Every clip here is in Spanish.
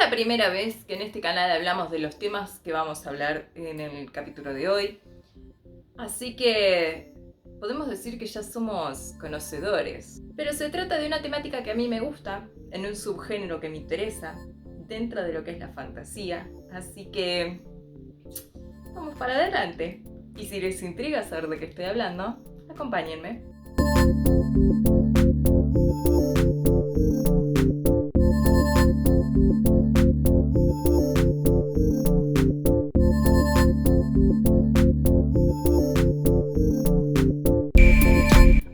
la primera vez que en este canal hablamos de los temas que vamos a hablar en el capítulo de hoy, así que podemos decir que ya somos conocedores. Pero se trata de una temática que a mí me gusta, en un subgénero que me interesa, dentro de lo que es la fantasía, así que vamos para adelante. Y si les intriga saber de qué estoy hablando, acompáñenme.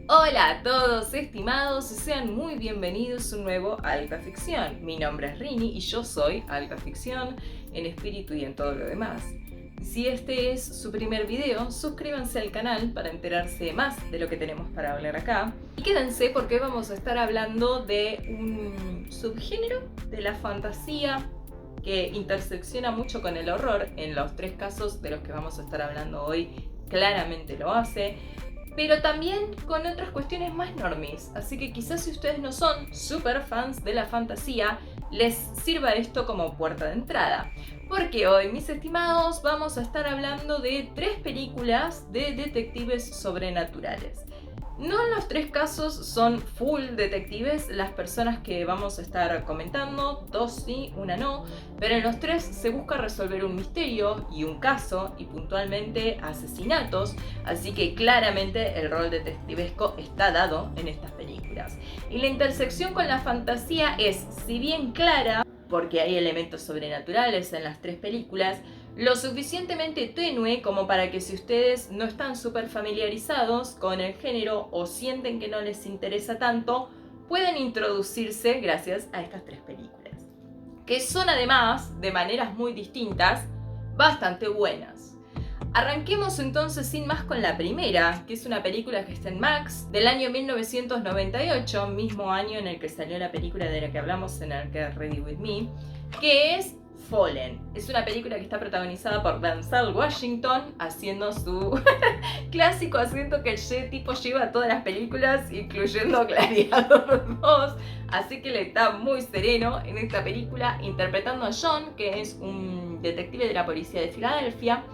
Hola a todos estimados, sean muy bienvenidos a un nuevo Alta Ficción. Mi nombre es Rini y yo soy Alta Ficción en espíritu y en todo lo demás. Si este es su primer video, suscríbanse al canal para enterarse más de lo que tenemos para hablar acá. Y quédense porque vamos a estar hablando de un subgénero de la fantasía que intersecciona mucho con el horror. En los tres casos de los que vamos a estar hablando hoy, claramente lo hace. Pero también con otras cuestiones más normis, así que quizás si ustedes no son super fans de la fantasía, les sirva esto como puerta de entrada. Porque hoy, mis estimados, vamos a estar hablando de 3 películas de detectives sobrenaturales. No en los 3 casos son full detectives las personas que vamos a estar comentando, 2 sí, 1 no, pero en los 3 se busca resolver un misterio y un caso y puntualmente asesinatos, así que claramente el rol detectivesco está dado en estas películas. Y la intersección con la fantasía es, si bien clara, porque hay elementos sobrenaturales en las 3 películas, lo suficientemente tenue como para que si ustedes no están súper familiarizados con el género o sienten que no les interesa tanto, pueden introducirse gracias a estas 3 películas, que son además, de maneras muy distintas, bastante buenas. Arranquemos entonces sin más con la primera, que es una película que está en Max, del año 1998, mismo año en el que salió la película de la que hablamos en el Get Ready With Me, que es Fallen. Es una película que está protagonizada por Denzel Washington haciendo su clásico acento que el tipo lleva a todas las películas, incluyendo Gladiador 2. Así que le está muy sereno en esta película, interpretando a John, que es un detective de la policía de Filadelfia,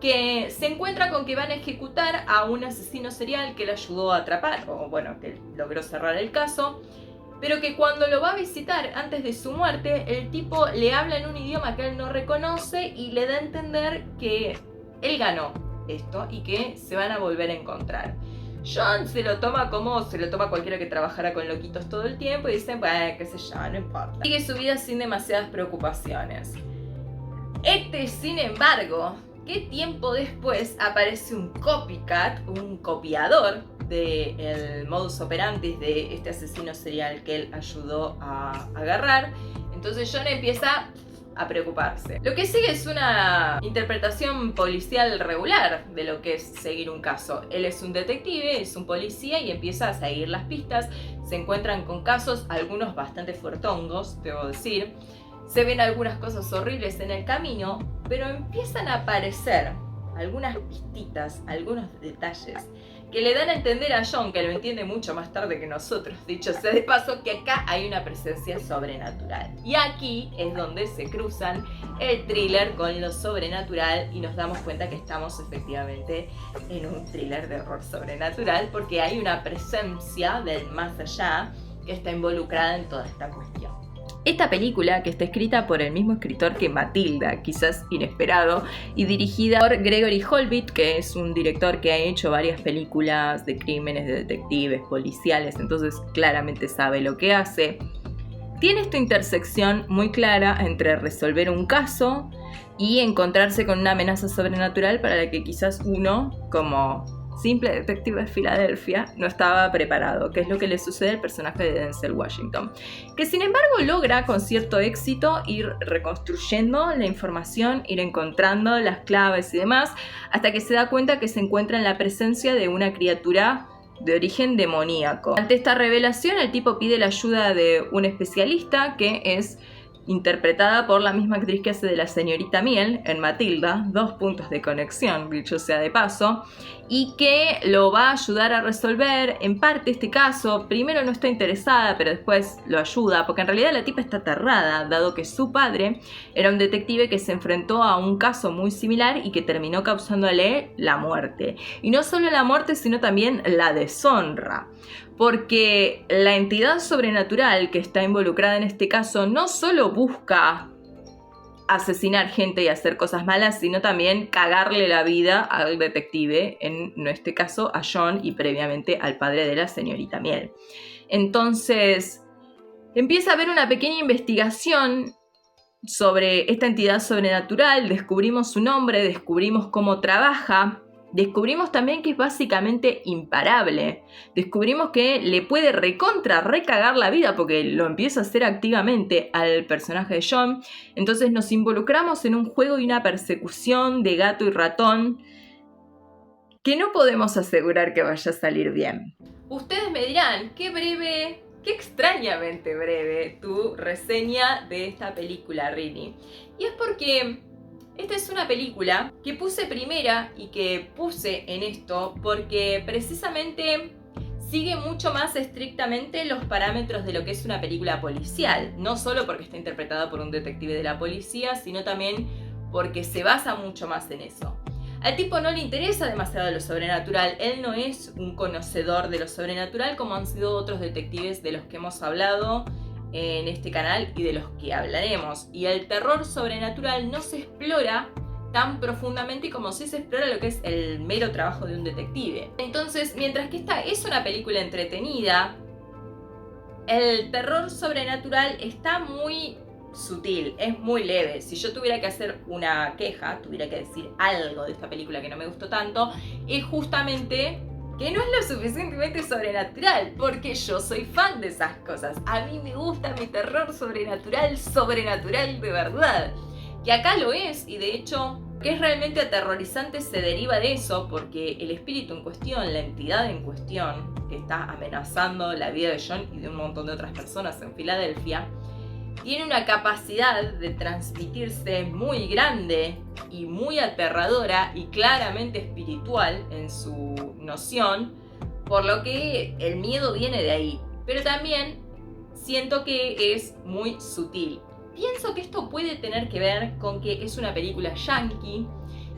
que se encuentra con que van a ejecutar a un asesino serial que le ayudó a atrapar, o bueno, que logró cerrar el caso. Pero que cuando lo va a visitar antes de su muerte, el tipo le habla en un idioma que él no reconoce y le da a entender que él ganó esto y que se van a volver a encontrar. John se lo toma como se lo toma cualquiera que trabajara con loquitos todo el tiempo y dice, bueno, qué sé yo, no importa. Sigue su vida sin demasiadas preocupaciones. Sin embargo, ¿qué tiempo después aparece un copycat, un copiador del modus operandi de este asesino serial que él ayudó a agarrar? Entonces John empieza a preocuparse. Lo que sigue es una interpretación policial regular de lo que es seguir un caso. Él es un detective, es un policía y empieza a seguir las pistas. Se encuentran con casos, algunos bastante fuertongos, debo decir. Se ven algunas cosas horribles en el camino, pero empiezan a aparecer algunas pistitas, algunos detalles que le dan a entender a John, que lo entiende mucho más tarde que nosotros, dicho sea de paso, que acá hay una presencia sobrenatural. Y aquí es donde se cruzan el thriller con lo sobrenatural y nos damos cuenta que estamos efectivamente en un thriller de horror sobrenatural, porque hay una presencia del más allá que está involucrada en toda esta cuestión. Esta película, que está escrita por el mismo escritor que Matilda, quizás inesperado, y dirigida por Gregory Holbit, que es un director que ha hecho varias películas de crímenes, de detectives, policiales, entonces claramente sabe lo que hace. Tiene esta intersección muy clara entre resolver un caso y encontrarse con una amenaza sobrenatural para la que quizás uno, como simple detective de Filadelfia, no estaba preparado, que es lo que le sucede al personaje de Denzel Washington, que sin embargo logra con cierto éxito ir reconstruyendo la información, ir encontrando las claves y demás, hasta que se da cuenta que se encuentra en la presencia de una criatura de origen demoníaco. Ante esta revelación, el tipo pide la ayuda de un especialista, que es interpretada por la misma actriz que hace de la señorita Miel en Matilda, 2 puntos de conexión, dicho sea de paso, y que lo va a ayudar a resolver en parte este caso. Primero no está interesada, pero después lo ayuda, porque en realidad la tipa está aterrada, dado que su padre era un detective que se enfrentó a un caso muy similar y que terminó causándole la muerte. Y no solo la muerte, sino también la deshonra. Porque la entidad sobrenatural que está involucrada en este caso no solo busca asesinar gente y hacer cosas malas, sino también cagarle la vida al detective, en este caso a John y previamente al padre de la señorita Miel. Entonces empieza a haber una pequeña investigación sobre esta entidad sobrenatural, descubrimos su nombre, descubrimos cómo trabaja. Descubrimos también que es básicamente imparable. Descubrimos que le puede recagar la vida porque lo empieza a hacer activamente al personaje de John. Entonces nos involucramos en un juego y una persecución de gato y ratón que no podemos asegurar que vaya a salir bien. Ustedes me dirán, qué breve, qué extrañamente breve tu reseña de esta película, Rini. Y es porque esta es una película que puse primera y que puse en esto porque precisamente sigue mucho más estrictamente los parámetros de lo que es una película policial. No solo porque está interpretada por un detective de la policía, sino también porque se basa mucho más en eso. Al tipo no le interesa demasiado lo sobrenatural, él no es un conocedor de lo sobrenatural como han sido otros detectives de los que hemos hablado en este canal y de los que hablaremos. Y el terror sobrenatural no se explora tan profundamente como si se explora lo que es el mero trabajo de un detective. Entonces, mientras que esta es una película entretenida, el terror sobrenatural está muy sutil, es muy leve. Si yo tuviera que hacer una queja, tuviera que decir algo de esta película que no me gustó tanto, es justamente que no es lo suficientemente sobrenatural, porque yo soy fan de esas cosas. A mí me gusta mi terror sobrenatural de verdad. Que acá lo es, y de hecho, que es realmente aterrorizante se deriva de eso, porque el espíritu en cuestión, la entidad en cuestión, que está amenazando la vida de John y de un montón de otras personas en Filadelfia, tiene una capacidad de transmitirse muy grande y muy aterradora y claramente espiritual en su noción, por lo que el miedo viene de ahí. Pero también siento que es muy sutil. Pienso que esto puede tener que ver con que es una película yankee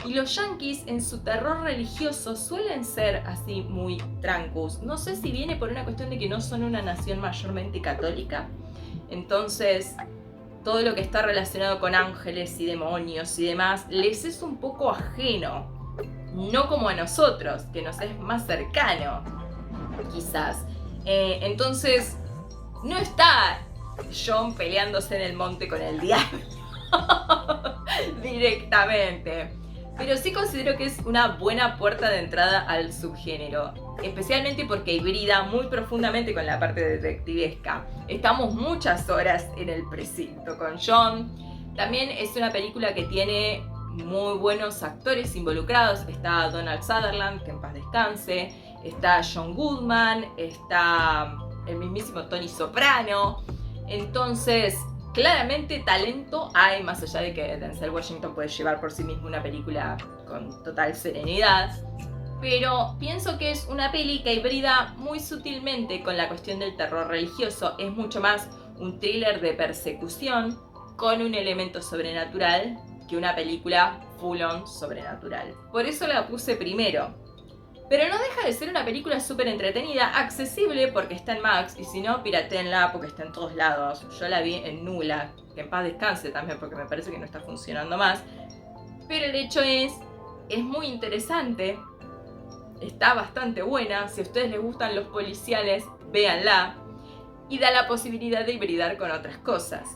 y los yankees en su terror religioso suelen ser así muy trancos. No sé si viene por una cuestión de que no son una nación mayormente católica. Entonces, todo lo que está relacionado con ángeles y demonios y demás, les es un poco ajeno. No como a nosotros, que nos es más cercano, quizás. Entonces, no está John peleándose en el monte con el diablo directamente. Pero sí considero que es una buena puerta de entrada al subgénero, especialmente porque hibrida muy profundamente con la parte detectivesca. Estamos muchas horas en el precinto con John. También es una película que tiene muy buenos actores involucrados. Está Donald Sutherland, que en paz descanse. Está John Goodman. Está el mismísimo Tony Soprano. Entonces, claramente talento hay, más allá de que Denzel Washington puede llevar por sí mismo una película con total serenidad. Pero pienso que es una peli que hibrida muy sutilmente con la cuestión del terror religioso. Es mucho más un thriller de persecución con un elemento sobrenatural que una película full on sobrenatural. Por eso la puse primero. Pero no deja de ser una película súper entretenida, accesible porque está en Max, y si no, piratéenla porque está en todos lados. Yo la vi en Nula, que en paz descanse también porque me parece que no está funcionando más. Pero el hecho es muy interesante, está bastante buena. Si a ustedes les gustan los policiales, véanla. Y da la posibilidad de hibridar con otras cosas.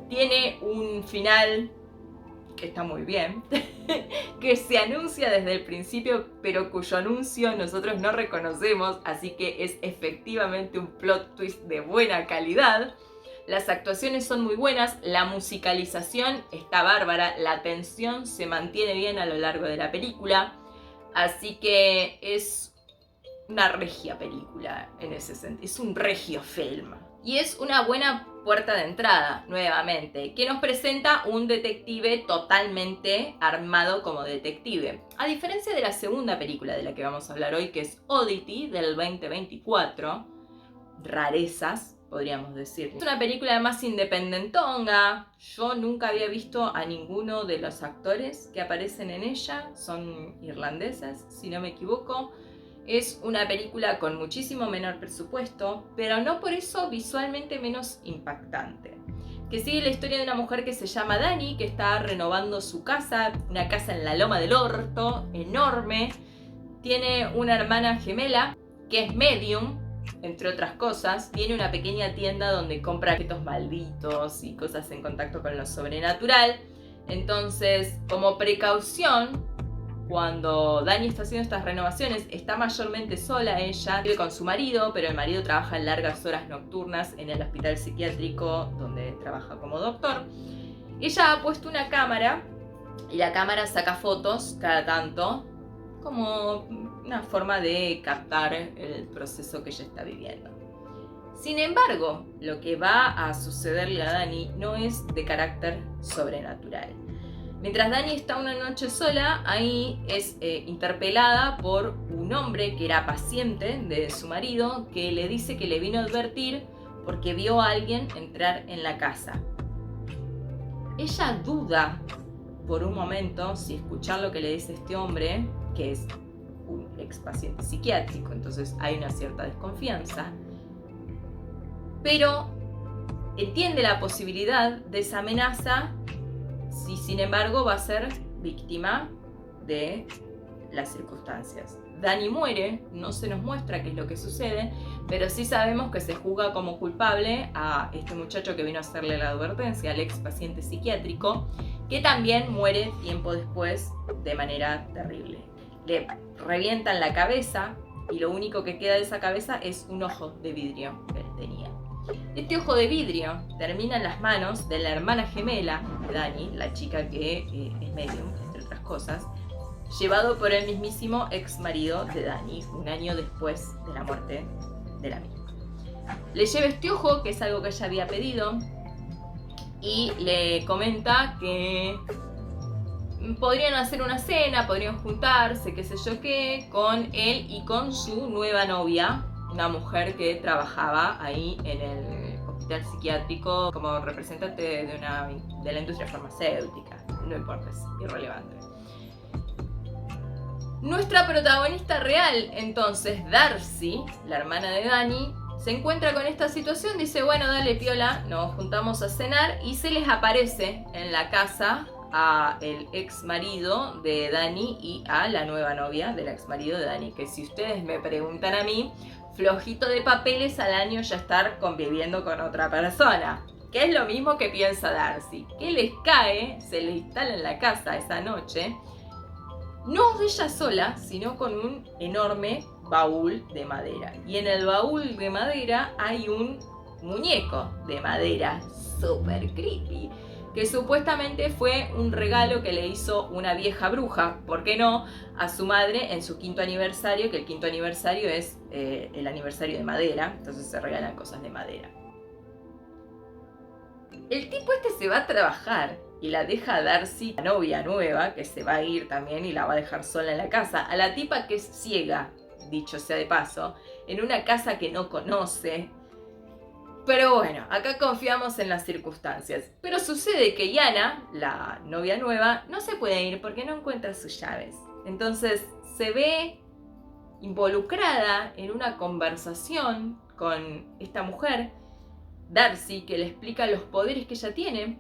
Tiene un final que está muy bien, que se anuncia desde el principio, pero cuyo anuncio nosotros no reconocemos, así que es efectivamente un plot twist de buena calidad. Las actuaciones son muy buenas, la musicalización está bárbara, la tensión se mantiene bien a lo largo de la película, así que es una regia película en ese sentido, es un regio film. Y es una buena puerta de entrada, nuevamente, que nos presenta un detective totalmente armado como detective. A diferencia de la segunda película de la que vamos a hablar hoy, que es Oddity, del 2024, rarezas, podríamos decir. Es una película más independentonga. Yo nunca había visto a ninguno de los actores que aparecen en ella. Son irlandeses, si no me equivoco. Es una película con muchísimo menor presupuesto, pero no por eso visualmente menos impactante. Que sigue la historia de una mujer que se llama Dani, que está renovando su casa, una casa en la Loma del Orto, enorme. Tiene una hermana gemela que es medium, entre otras cosas. Tiene una pequeña tienda donde compra objetos malditos y cosas en contacto con lo sobrenatural. Entonces, como precaución, cuando Dani está haciendo estas renovaciones, está mayormente sola ella, vive con su marido, pero el marido trabaja en largas horas nocturnas en el hospital psiquiátrico donde trabaja como doctor. Ella ha puesto una cámara y la cámara saca fotos cada tanto, como una forma de captar el proceso que ella está viviendo. Sin embargo, lo que va a sucederle a Dani no es de carácter sobrenatural. Mientras Dani está una noche sola, ahí es interpelada por un hombre que era paciente de su marido, que le dice que le vino a advertir porque vio a alguien entrar en la casa. Ella duda por un momento si escuchar lo que le dice este hombre, que es un ex paciente psiquiátrico, entonces hay una cierta desconfianza, pero entiende la posibilidad de esa amenaza si sin embargo va a ser víctima de las circunstancias. Dani muere, no se nos muestra qué es lo que sucede, pero sí sabemos que se juzga como culpable a este muchacho que vino a hacerle la advertencia, al ex paciente psiquiátrico, que también muere tiempo después de manera terrible. Le revientan la cabeza y lo único que queda de esa cabeza es un ojo de vidrio que él tenía. Este ojo de vidrio termina en las manos de la hermana gemela de Dani, la chica que es medium, entre otras cosas, llevado por el mismísimo ex marido de Dani, un año después de la muerte de la misma. Le lleva este ojo, que es algo que ella había pedido, y le comenta que podrían hacer una cena, podrían juntarse, qué sé yo qué, con él y con su nueva novia, una mujer que trabajaba ahí en el hospital psiquiátrico como representante de la industria farmacéutica. No importa, es irrelevante. Nuestra protagonista real, entonces, Darcy, la hermana de Dani, se encuentra con esta situación, dice, bueno, dale piola, nos juntamos a cenar, y se les aparece en la casa a el ex marido de Dani y a la nueva novia del ex marido de Dani, que si ustedes me preguntan a mí, flojito de papeles al año ya estar conviviendo con otra persona, que es lo mismo que piensa Darcy, que les cae, se le instala en la casa esa noche, no ella sola, sino con un enorme baúl de madera, y en el baúl de madera hay un muñeco de madera súper creepy, que supuestamente fue un regalo que le hizo una vieja bruja, ¿por qué no?, a su madre en su 5º aniversario, que el 5º aniversario es el aniversario de madera, entonces se regalan cosas de madera. El tipo este se va a trabajar y la deja a Darcy, la novia nueva, que se va a ir también y la va a dejar sola en la casa, a la tipa que es ciega, dicho sea de paso, en una casa que no conoce. Pero bueno, acá confiamos en las circunstancias. Pero sucede que Yana, la novia nueva, no se puede ir porque no encuentra sus llaves. Entonces se ve involucrada en una conversación con esta mujer, Darcy, que le explica los poderes que ella tiene.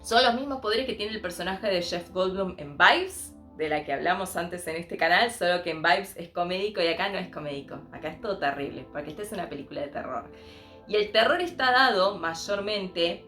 Son los mismos poderes que tiene el personaje de Jeff Goldblum en Vibes, de la que hablamos antes en este canal, solo que en Vibes es comédico y acá no es comédico. Acá es todo terrible, porque esta es una película de terror. Y el terror está dado mayormente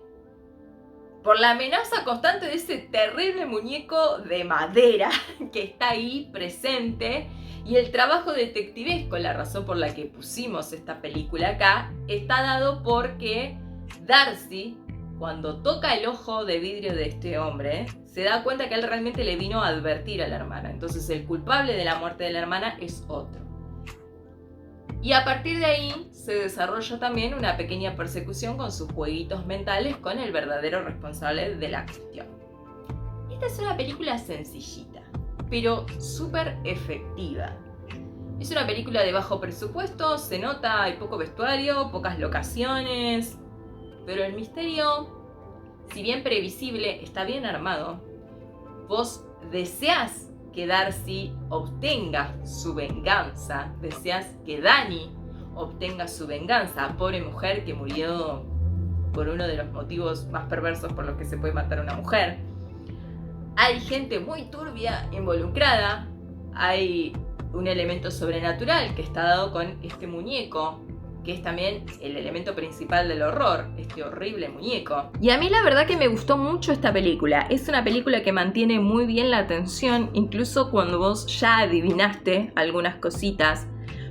por la amenaza constante de ese terrible muñeco de madera que está ahí presente, y el trabajo detectivesco, la razón por la que pusimos esta película acá, está dado porque Darcy, cuando toca el ojo de vidrio de este hombre, se da cuenta que él realmente le vino a advertir a la hermana. Entonces el culpable de la muerte de la hermana es otro. Y a partir de ahí se desarrolla también una pequeña persecución con sus jueguitos mentales con el verdadero responsable de la cuestión. Esta es una película sencillita, pero súper efectiva. Es una película de bajo presupuesto, se nota, hay poco vestuario, pocas locaciones, pero el misterio, si bien previsible, está bien armado. Vos deseás que Darcy obtenga su venganza, deseas que Dani obtenga su venganza, pobre mujer que murió por uno de los motivos más perversos por los que se puede matar a una mujer. Hay gente muy turbia involucrada, hay un elemento sobrenatural que está dado con este muñeco, que es también el elemento principal del horror, este horrible muñeco. Y a mí la verdad que me gustó mucho esta película. Es una película que mantiene muy bien la atención, incluso cuando vos ya adivinaste algunas cositas,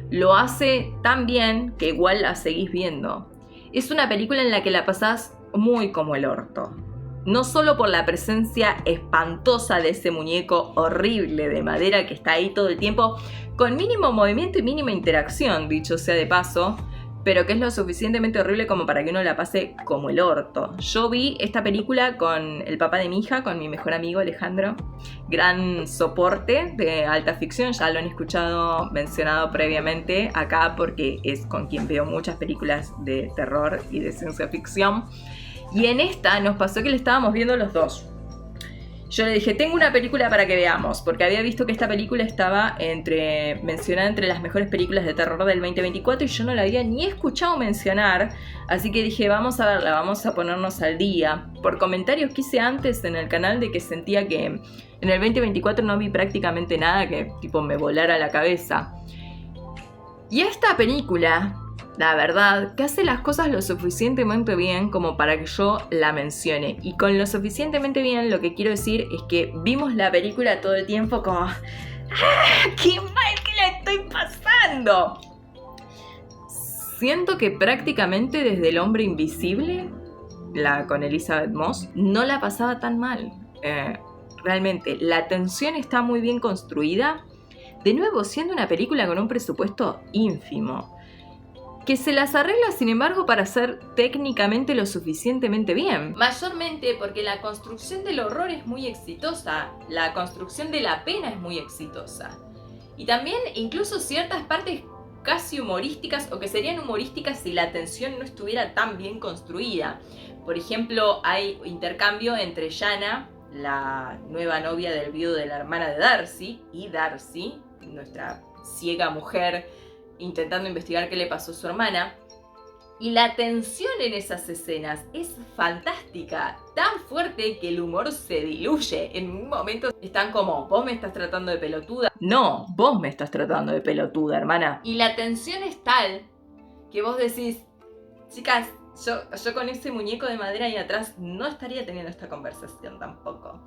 lo hace tan bien que igual la seguís viendo. Es una película en la que la pasás muy como el orto. No solo por la presencia espantosa de ese muñeco horrible de madera que está ahí todo el tiempo, con mínimo movimiento y mínima interacción, dicho sea de paso, pero que es lo suficientemente horrible como para que uno la pase como el orto. Yo vi esta película con el papá de mi hija, con mi mejor amigo Alejandro, gran soporte de alta ficción, ya lo han escuchado mencionado previamente acá porque es con quien veo muchas películas de terror y de ciencia ficción. Y en esta nos pasó que le estábamos viendo los dos. Yo le dije, tengo una película para que veamos, porque había visto que esta película estaba mencionada entre las mejores películas de terror del 2024 y yo no la había ni escuchado mencionar, así que dije, vamos a verla, vamos a ponernos al día. Por comentarios que hice antes en el canal de que sentía que en el 2024 no vi prácticamente nada que tipo me volara la cabeza. Y esta película, la verdad, que hace las cosas lo suficientemente bien como para que yo la mencione. Y con lo suficientemente bien lo que quiero decir es que vimos la película todo el tiempo como ¡ah! ¡Qué mal que la estoy pasando! Siento que prácticamente desde El Hombre Invisible, la con Elizabeth Moss, no la pasaba tan mal. Realmente, la tensión está muy bien construida. De nuevo, siendo una película con un presupuesto ínfimo, que se las arregla, sin embargo, para hacer técnicamente lo suficientemente bien. Mayormente porque la construcción del horror es muy exitosa, la construcción de la pena es muy exitosa. Y también incluso ciertas partes casi humorísticas, o que serían humorísticas si la tensión no estuviera tan bien construida. Por ejemplo, hay intercambio entre Shanna, la nueva novia del viudo de la hermana de Darcy, y Darcy, nuestra ciega mujer, intentando investigar qué le pasó a su hermana. Y la tensión en esas escenas es fantástica, tan fuerte que el humor se diluye. En un momento están como, vos me estás tratando de pelotuda. No, vos me estás tratando de pelotuda, hermana. Y la tensión es tal que vos decís, chicas, yo con ese muñeco de madera ahí atrás no estaría teniendo esta conversación tampoco.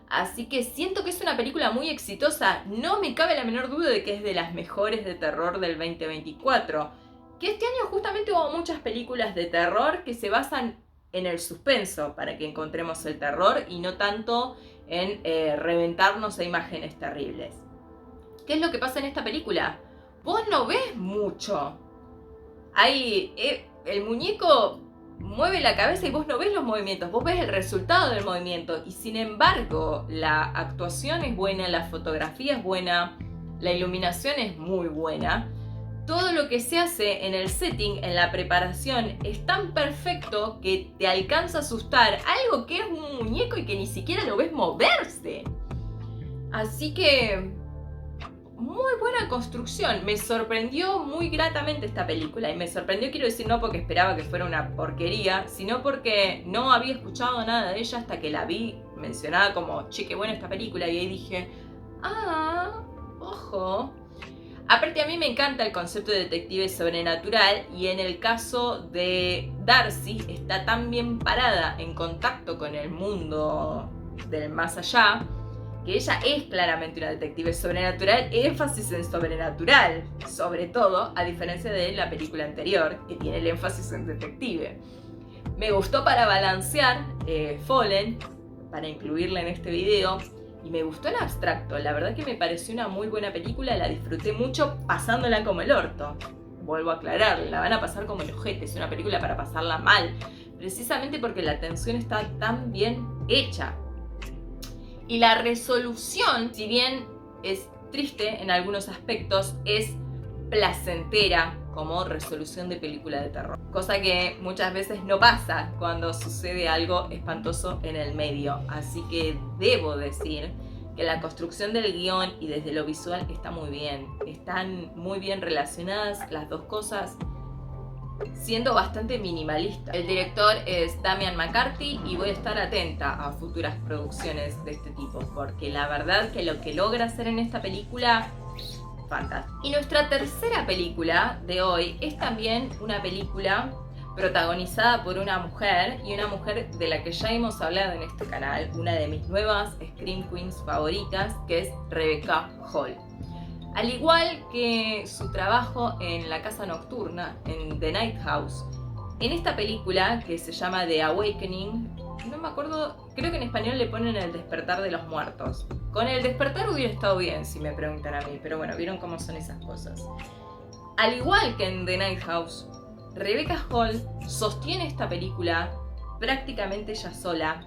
Así que siento que es una película muy exitosa. No me cabe la menor duda de que es de las mejores de terror del 2024. Que este año justamente hubo muchas películas de terror que se basan en el suspenso para que encontremos el terror y no tanto en reventarnos a imágenes terribles. ¿Qué es lo que pasa en esta película? Vos no ves mucho. El muñeco mueve la cabeza y vos no ves los movimientos, vos ves el resultado del movimiento. Y sin embargo, la actuación es buena, la fotografía es buena, la iluminación es muy buena. Todo lo que se hace en el setting, en la preparación, es tan perfecto que te alcanza a asustar algo que es un muñeco y que ni siquiera lo ves moverse. Así que muy buena construcción. Me sorprendió muy gratamente esta película. Y me sorprendió, quiero decir, no porque esperaba que fuera una porquería, sino porque no había escuchado nada de ella hasta que la vi mencionada como, che, qué buena esta película. Y ahí dije, ojo. Aparte, a mí me encanta el concepto de detective sobrenatural, y en el caso de Darcy está tan bien parada en contacto con el mundo del más allá, que ella es claramente una detective sobrenatural, énfasis en sobrenatural, sobre todo, a diferencia de la película anterior, que tiene el énfasis en detective. Me gustó para balancear Fallen, para incluirla en este video, y me gustó en abstracto. La verdad que me pareció una muy buena película, la disfruté mucho pasándola como el orto. vuelvo a aclarar, la van a pasar como el ojete, es una película para pasarla mal, precisamente porque la tensión está tan bien hecha. Y la resolución, si bien es triste en algunos aspectos, es placentera como resolución de película de terror. Cosa que muchas veces no pasa cuando sucede algo espantoso en el medio. Así que debo decir que la construcción del guión y desde lo visual está muy bien. Están muy bien relacionadas las dos cosas, siendo bastante minimalista. El director es Damian McCarthy y voy a estar atenta a futuras producciones de este tipo, porque la verdad que lo que logra hacer en esta película, fantástico. Y nuestra tercera película de hoy es también una película protagonizada por una mujer, y una mujer de la que ya hemos hablado en este canal, una de mis nuevas Scream Queens favoritas, que es Rebecca Hall. Al igual que su trabajo en La Casa Nocturna, en The Night House, en esta película que se llama The Awakening, no me acuerdo, creo que en español le ponen El Despertar de los Muertos. Con El Despertar hubiera estado bien, si me preguntan a mí, pero bueno, vieron cómo son esas cosas. Al igual que en The Night House, Rebecca Hall sostiene esta película prácticamente ella sola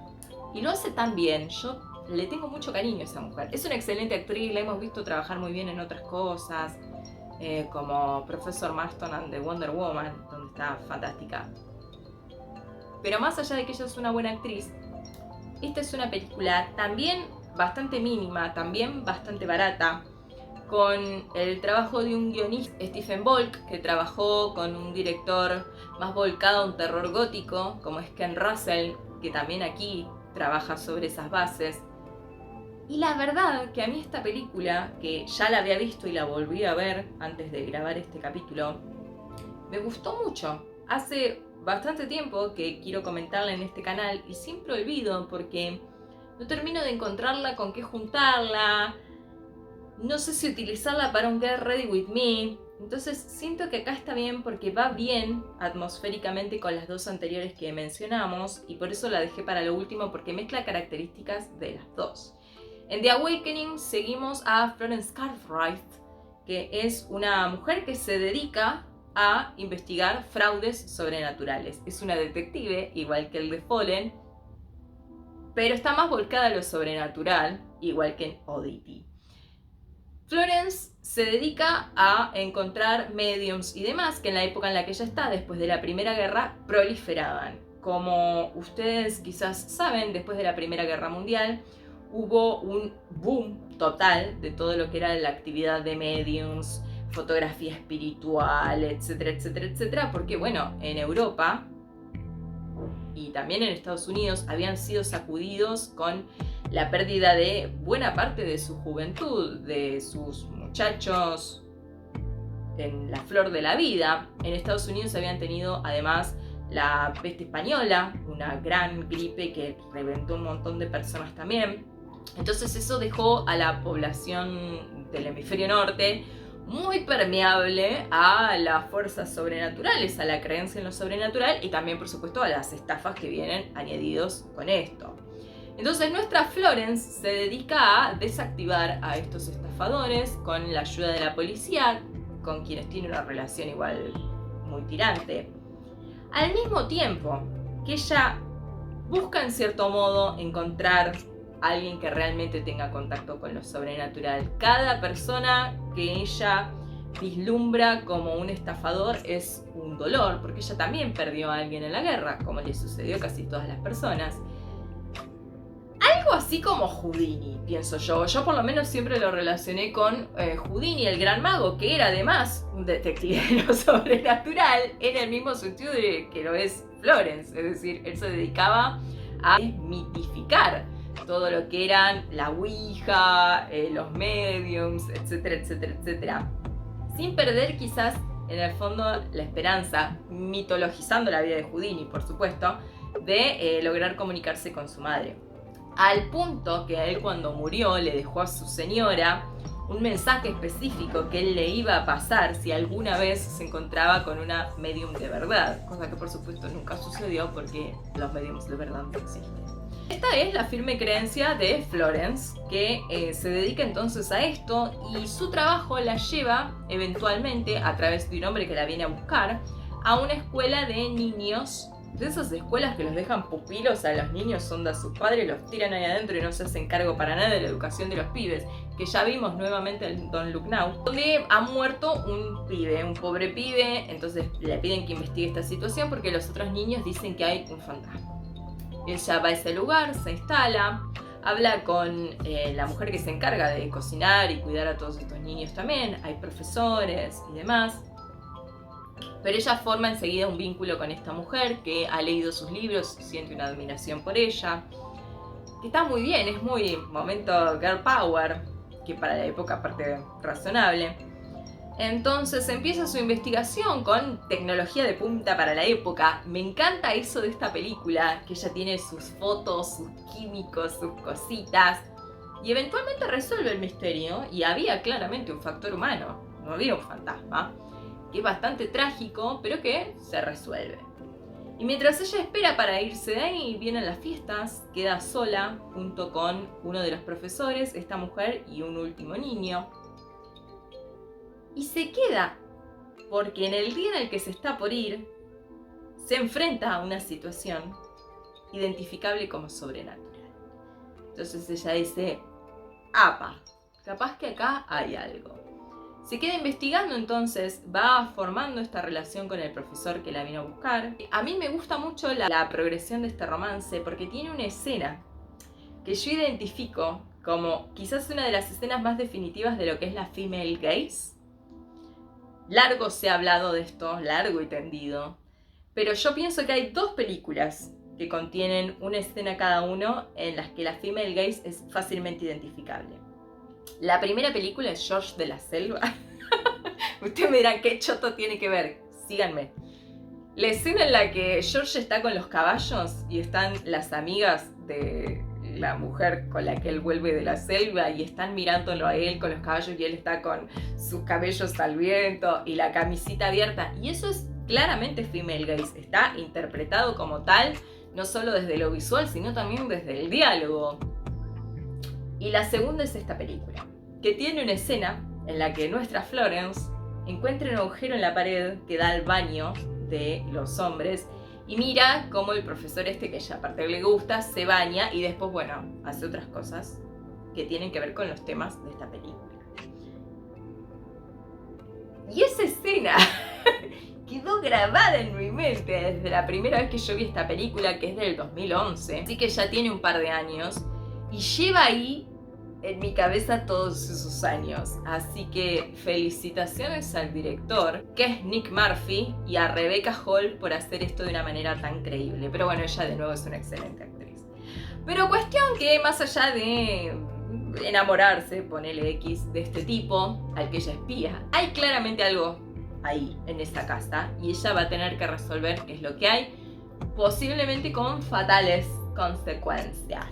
y lo hace tan bien. Yo le tengo mucho cariño a esa mujer. Es una excelente actriz, la hemos visto trabajar muy bien en otras cosas, como Professor Marston and the Wonder Woman, donde está fantástica. Pero más allá de que ella es una buena actriz, esta es una película también bastante mínima, también bastante barata, con el trabajo de un guionista, Stephen Volk, que trabajó con un director más volcado a un terror gótico, como es Ken Russell, que también aquí trabaja sobre esas bases. Y la verdad que a mí esta película, que ya la había visto y la volví a ver antes de grabar este capítulo, me gustó mucho. Hace bastante tiempo que quiero comentarla en este canal y siempre olvido porque no termino de encontrarla con qué juntarla. No sé si utilizarla para un Get Ready With Me. Entonces siento que acá está bien porque va bien atmosféricamente con las dos anteriores que mencionamos, y por eso la dejé para lo último, porque mezcla características de las dos. En The Awakening seguimos a Florence Cartwright, que es una mujer que se dedica a investigar fraudes sobrenaturales. Es una detective, igual que el de Fallen, pero está más volcada a lo sobrenatural, igual que en Oddity. Florence se dedica a encontrar mediums y demás que en la época en la que ella está, después de la Primera Guerra, proliferaban. Como ustedes quizás saben, después de la Primera Guerra Mundial hubo un boom total de todo lo que era la actividad de mediums, fotografía espiritual, etcétera, etcétera, etcétera, porque bueno, en Europa y también en Estados Unidos habían sido sacudidos con la pérdida de buena parte de su juventud, de sus muchachos en la flor de la vida. En Estados Unidos habían tenido además la peste española, una gran gripe que reventó un montón de personas también. Entonces eso dejó a la población del hemisferio norte muy permeable a las fuerzas sobrenaturales, a la creencia en lo sobrenatural y también, por supuesto, a las estafas que vienen añadidos con esto. Entonces nuestra Florence se dedica a desactivar a estos estafadores con la ayuda de la policía, con quienes tiene una relación igual muy tirante. Al mismo tiempo que ella busca en cierto modo encontrar a alguien que realmente tenga contacto con lo sobrenatural. Cada persona que ella vislumbra como un estafador es un dolor, porque ella también perdió a alguien en la guerra, como le sucedió a casi todas las personas. Algo así como Houdini, pienso yo. Yo por lo menos siempre lo relacioné con Houdini, el gran mago, que era además un detective de lo sobrenatural, en el mismo sentido de que lo es Florence. Es decir, él se dedicaba a mitificar todo lo que eran la Ouija, los mediums, etcétera, etcétera, etcétera. Sin perder quizás en el fondo la esperanza, mitologizando la vida de Houdini, por supuesto, de lograr comunicarse con su madre. Al punto que a él, cuando murió, le dejó a su señora un mensaje específico que él le iba a pasar si alguna vez se encontraba con una medium de verdad, cosa que por supuesto nunca sucedió porque los mediums de verdad no existen. Esta esta es la firme creencia de Florence, que se dedica entonces a esto y su trabajo la lleva eventualmente, a través de un hombre que la viene a buscar, a una escuela de niños, de esas escuelas que los dejan pupilos a los niños, onda sus padres los tiran ahí adentro y no se hacen cargo para nada de la educación de los pibes, que ya vimos nuevamente en Don't Look Now, donde ha muerto un pibe, un pobre pibe, entonces le piden que investigue esta situación porque los otros niños dicen que hay un fantasma. Ella va a ese lugar, se instala, habla con la mujer que se encarga de cocinar y cuidar a todos estos niños también, hay profesores y demás. Pero ella forma enseguida un vínculo con esta mujer que ha leído sus libros, siente una admiración por ella, que está muy bien, es muy momento girl power, que para la época aparte razonable. Entonces empieza su investigación con tecnología de punta para la época. Me encanta eso de esta película, que ella tiene sus fotos, sus químicos, sus cositas, y eventualmente resuelve el misterio, y había claramente un factor humano, no había un fantasma, que es bastante trágico, pero que se resuelve. Y mientras ella espera para irse de ahí, vienen las fiestas, queda sola junto con uno de los profesores, esta mujer y un último niño. Y se queda, porque en el día en el que se está por ir, se enfrenta a una situación identificable como sobrenatural. Entonces ella dice, apa, capaz que acá hay algo. Se queda investigando, entonces va formando esta relación con el profesor que la vino a buscar. A mí me gusta mucho la progresión de este romance porque tiene una escena que yo identifico como quizás una de las escenas más definitivas de lo que es la female gaze. Largo se ha hablado de esto, largo y tendido, pero yo pienso que hay dos películas que contienen una escena cada uno en las que la female gaze es fácilmente identificable. La primera película es George de la Selva. Ustedes me dirán, ¿qué choto tiene que ver? Síganme. La escena en la que George está con los caballos y están las amigas de la mujer con la que él vuelve de la selva y están mirándolo a él con los caballos y él está con sus cabellos al viento y la camisita abierta. Y eso es claramente female gaze. Está interpretado como tal, no solo desde lo visual, sino también desde el diálogo. Y la segunda es esta película, que tiene una escena en la que nuestra Florence encuentra un agujero en la pared que da al baño de los hombres y mira cómo el profesor este, que ella aparte le gusta, se baña y después, bueno, hace otras cosas que tienen que ver con los temas de esta película. Y esa escena quedó grabada en mi mente desde la primera vez que yo vi esta película, que es del 2011, así que ya tiene un par de años, y lleva ahí en mi cabeza todos esos años. Así que felicitaciones al director, que es Nick Murphy, y a Rebecca Hall por hacer esto de una manera tan creíble. Pero bueno, ella de nuevo es una excelente actriz. Pero cuestión que más allá de enamorarse, ponele X, de este tipo al que ella espía, hay claramente algo ahí en esa casa y ella va a tener que resolver qué es lo que hay, posiblemente con fatales consecuencias.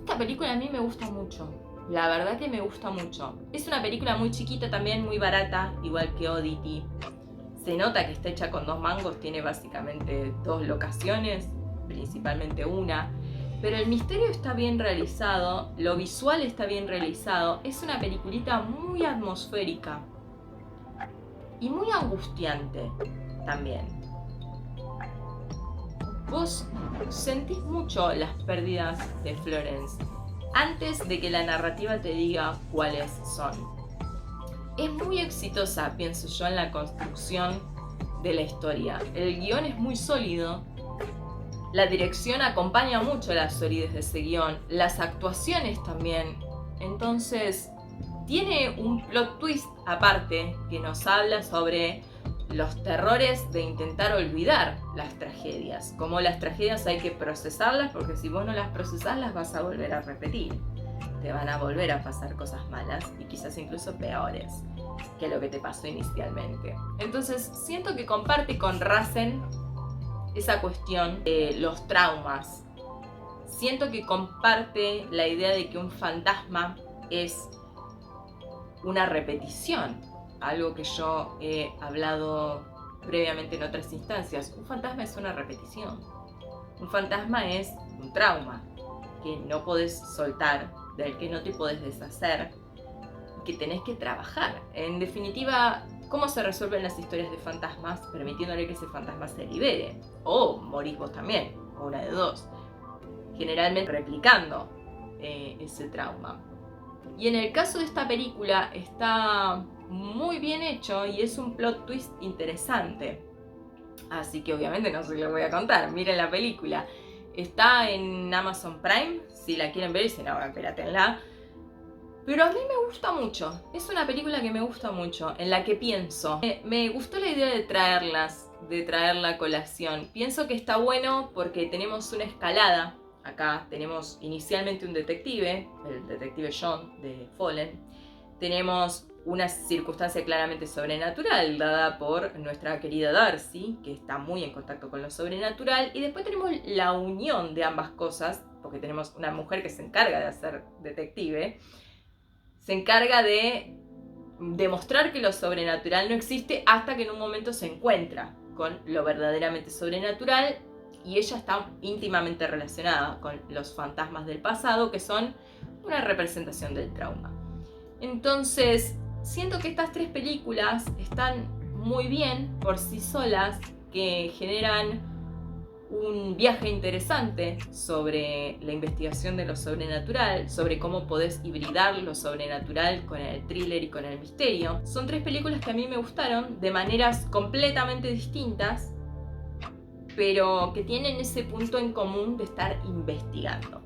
Esta película a mí me gusta mucho. La verdad que me gusta mucho. Es una película muy chiquita también, muy barata, igual que Oddity. Se nota que está hecha con 2 mangos, tiene básicamente 2 locaciones, principalmente una. Pero el misterio está bien realizado, lo visual está bien realizado. Es una peliculita muy atmosférica y muy angustiante también. Vos sentís mucho las pérdidas de Florence antes de que la narrativa te diga cuáles son. Es muy exitosa, pienso yo, en la construcción de la historia. El guión es muy sólido, la dirección acompaña mucho la solidez de ese guión, las actuaciones también. Entonces, tiene un plot twist aparte que nos habla sobre los terrores de intentar olvidar las tragedias. Como las tragedias hay que procesarlas, porque si vos no las procesás las vas a volver a repetir. Te van a volver a pasar cosas malas y quizás incluso peores que lo que te pasó inicialmente. Entonces siento que comparte con Rassen esa cuestión de los traumas. Siento que comparte la idea de que un fantasma es una repetición. Algo que yo he hablado previamente en otras instancias. Un fantasma es una repetición. Un fantasma es un trauma. que no podés soltar, del que no te podés deshacer, que tenés que trabajar. En definitiva, ¿cómo se resuelven las historias de fantasmas? Permitiéndole que ese fantasma se libere. O morís vos también, o una de dos. Generalmente replicando ese trauma. Y en el caso de esta película está muy bien hecho y es un plot twist interesante. Así que obviamente no se lo voy a contar, miren la película. Está en Amazon Prime, si la quieren ver, y si no, espératenla. Pero a mí me gusta mucho, es una película que me gusta mucho, en la que pienso. Me gustó la idea de traerla a colación. Pienso que está bueno porque tenemos una escalada. Acá tenemos inicialmente un detective, el detective John de Fallen. Tenemos una circunstancia claramente sobrenatural dada por nuestra querida Darcy, que está muy en contacto con lo sobrenatural. Y después tenemos la unión de ambas cosas, porque tenemos una mujer que se encarga de hacer detective. Se encarga de demostrar que lo sobrenatural no existe hasta que en un momento se encuentra con lo verdaderamente sobrenatural. Y ella está íntimamente relacionada con los fantasmas del pasado, que son una representación del trauma. Entonces, siento que estas tres películas están muy bien por sí solas, que generan un viaje interesante sobre la investigación de lo sobrenatural, sobre cómo podés hibridar lo sobrenatural con el thriller y con el misterio. Son tres películas que a mí me gustaron de maneras completamente distintas, pero que tienen ese punto en común de estar investigando.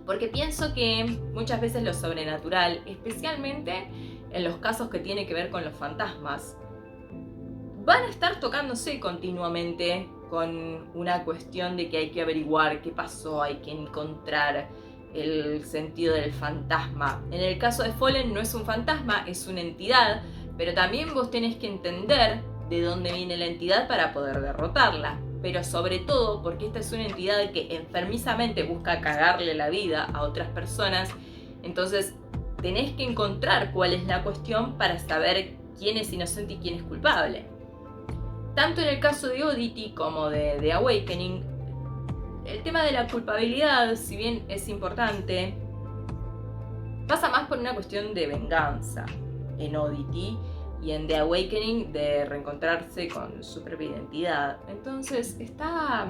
Porque pienso que muchas veces lo sobrenatural, especialmente en los casos que tiene que ver con los fantasmas, van a estar tocándose continuamente con una cuestión de que hay que averiguar qué pasó, hay que encontrar el sentido del fantasma. En el caso de Fallen no es un fantasma, es una entidad, pero también vos tenés que entender de dónde viene la entidad para poder derrotarla. Pero sobre todo porque esta es una entidad que enfermizamente busca cagarle la vida a otras personas, entonces tenés que encontrar cuál es la cuestión para saber quién es inocente y quién es culpable. Tanto en el caso de Oddity como de The Awakening, el tema de la culpabilidad, si bien es importante, pasa más por una cuestión de venganza en Oddity, y en The Awakening de reencontrarse con su propia identidad. Entonces está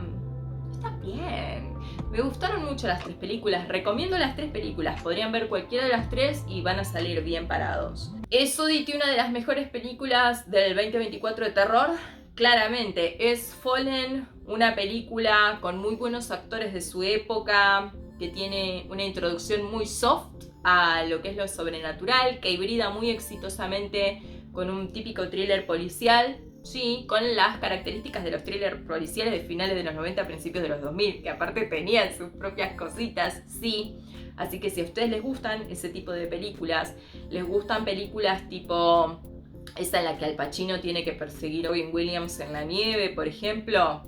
bien. Me gustaron mucho las tres películas. Recomiendo las tres películas. Podrían ver cualquiera de las tres y van a salir bien parados. ¿Es Oddity una de las mejores películas del 2024 de terror? Claramente. ¿Es Fallen una película con muy buenos actores de su época, que tiene una introducción muy soft a lo que es lo sobrenatural, que hibrida muy exitosamente con un típico thriller policial? Sí, con las características de los thrillers policiales de finales de los 90, principios de los 2000, que aparte tenían sus propias cositas, sí. Así que si a ustedes les gustan ese tipo de películas, les gustan películas tipo esa en la que Al Pacino tiene que perseguir a Robin Williams en la nieve, por ejemplo,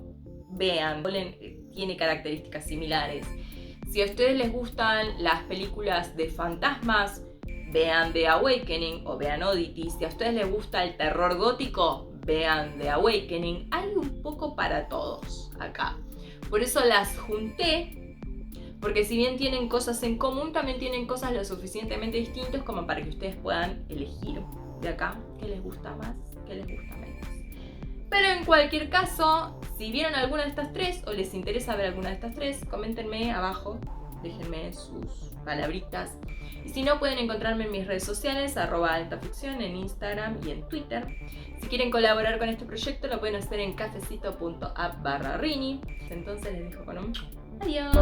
vean, tiene características similares. Si a ustedes les gustan las películas de fantasmas, vean The Awakening o vean Oddity. Si a ustedes les gusta el terror gótico, vean The Awakening. Hay un poco para todos acá. Por eso las junté, porque si bien tienen cosas en común, también tienen cosas lo suficientemente distintas como para que ustedes puedan elegir de acá qué les gusta más, qué les gusta menos. Pero en cualquier caso, si vieron alguna de estas tres o les interesa ver alguna de estas tres, coméntenme abajo, déjenme sus palabritas. Y si no, pueden encontrarme en mis redes sociales, @altaficción, en Instagram y en Twitter. Si quieren colaborar con este proyecto, lo pueden hacer en cafecito.app/Rini. Entonces les dejo con un adiós.